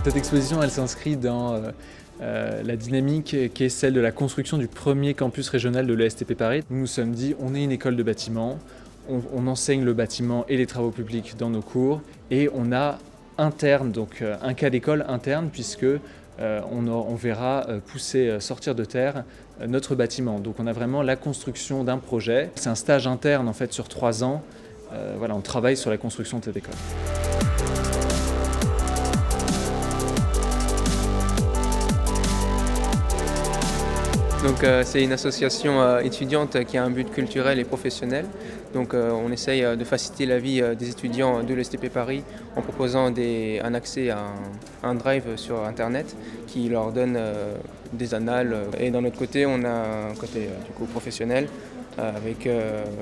Cette exposition, elle s'inscrit dans la dynamique qui est celle de la construction du premier campus régional de l'ESTP Paris. Nous nous sommes dit, on est une école de bâtiment, on enseigne le bâtiment et les travaux publics dans nos cours et on a interne, donc un cas d'école interne puisque on verra sortir de terre notre bâtiment. Donc on a vraiment la construction d'un projet. C'est un stage interne en fait sur 3 ans. Voilà, on travaille sur la construction de cette école. Donc c'est une association étudiante qui a un but culturel et professionnel. Donc on essaye de faciliter la vie des étudiants de l'ESTP Paris en proposant un accès à un drive sur internet qui leur donne des annales. Et d'un autre côté, on a un côté du coup professionnel avec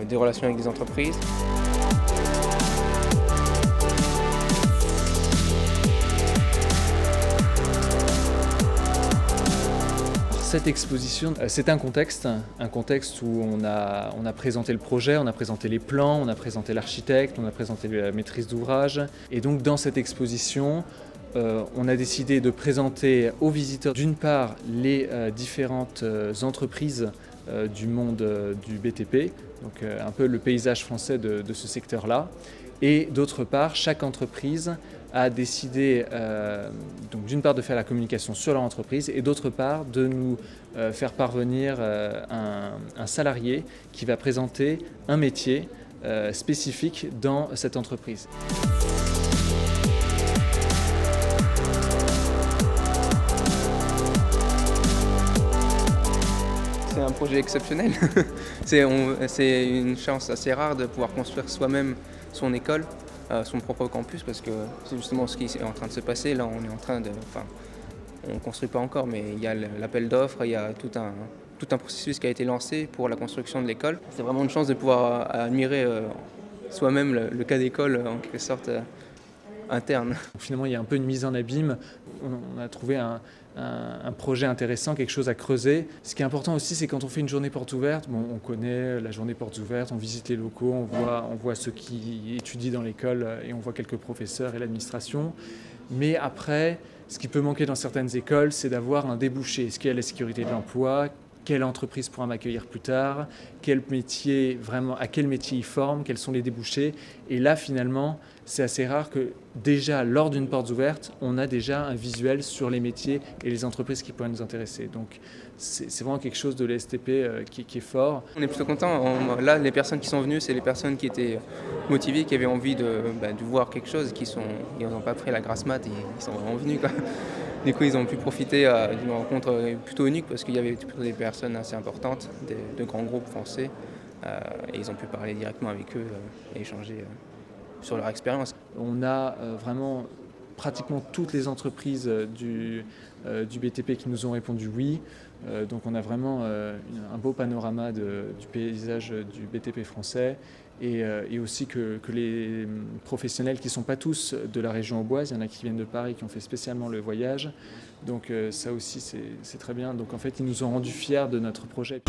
des relations avec des entreprises. Cette exposition, c'est un contexte où on a présenté le projet, on a présenté les plans, on a présenté l'architecte, on a présenté la maîtrise d'ouvrage. Et donc dans cette exposition, on a décidé de présenter aux visiteurs d'une part les différentes entreprises du monde du BTP, donc un peu le paysage français de ce secteur-là. Et d'autre part, chaque entreprise a décidé donc d'une part de faire la communication sur leur entreprise et d'autre part de nous faire parvenir un salarié qui va présenter un métier spécifique dans cette entreprise. C'est un projet exceptionnel. C'est une chance assez rare de pouvoir construire soi-même son école, son propre campus, parce que c'est justement ce qui est en train de se passer. Là, on est en train de... on ne construit pas encore, mais il y a l'appel d'offres, il y a tout un processus qui a été lancé pour la construction de l'école. C'est vraiment une chance de pouvoir admirer soi-même le cas d'école, en quelque sorte, interne. Finalement, il y a un peu une mise en abîme. On a trouvé un projet intéressant, quelque chose à creuser. Ce qui est important aussi, c'est quand on fait une journée porte ouverte, bon, on connaît la journée portes ouvertes, on visite les locaux, on voit ceux qui étudient dans l'école et on voit quelques professeurs et l'administration. Mais après, ce qui peut manquer dans certaines écoles, c'est d'avoir un débouché. Est-ce qu'il y a la sécurité de l'emploi ? Quelle entreprise pourra m'accueillir plus tard? Quel métier, vraiment, à quel métier ils forment? Quels sont les débouchés? Et là, finalement, c'est assez rare que déjà, lors d'une porte ouverte, on a déjà un visuel sur les métiers et les entreprises qui pourraient nous intéresser. Donc, c'est vraiment quelque chose de l'ESTP qui est fort. On est plutôt content. Là, les personnes qui sont venues, c'est les personnes qui étaient motivées, qui avaient envie de voir quelque chose, ils n'ont pas pris la grasse mat et ils sont vraiment venus, quoi. Du coup, ils ont pu profiter d'une rencontre plutôt unique parce qu'il y avait plutôt des personnes assez importantes, de grands groupes français, et ils ont pu parler directement avec eux et échanger sur leur expérience. On a vraiment pratiquement toutes les entreprises du BTP qui nous ont répondu oui. Donc on a vraiment un beau panorama du paysage du BTP français et aussi que les professionnels qui ne sont pas tous de la région auboise, il y en a qui viennent de Paris, qui ont fait spécialement le voyage. Donc ça aussi c'est très bien. Donc en fait ils nous ont rendus fiers de notre projet.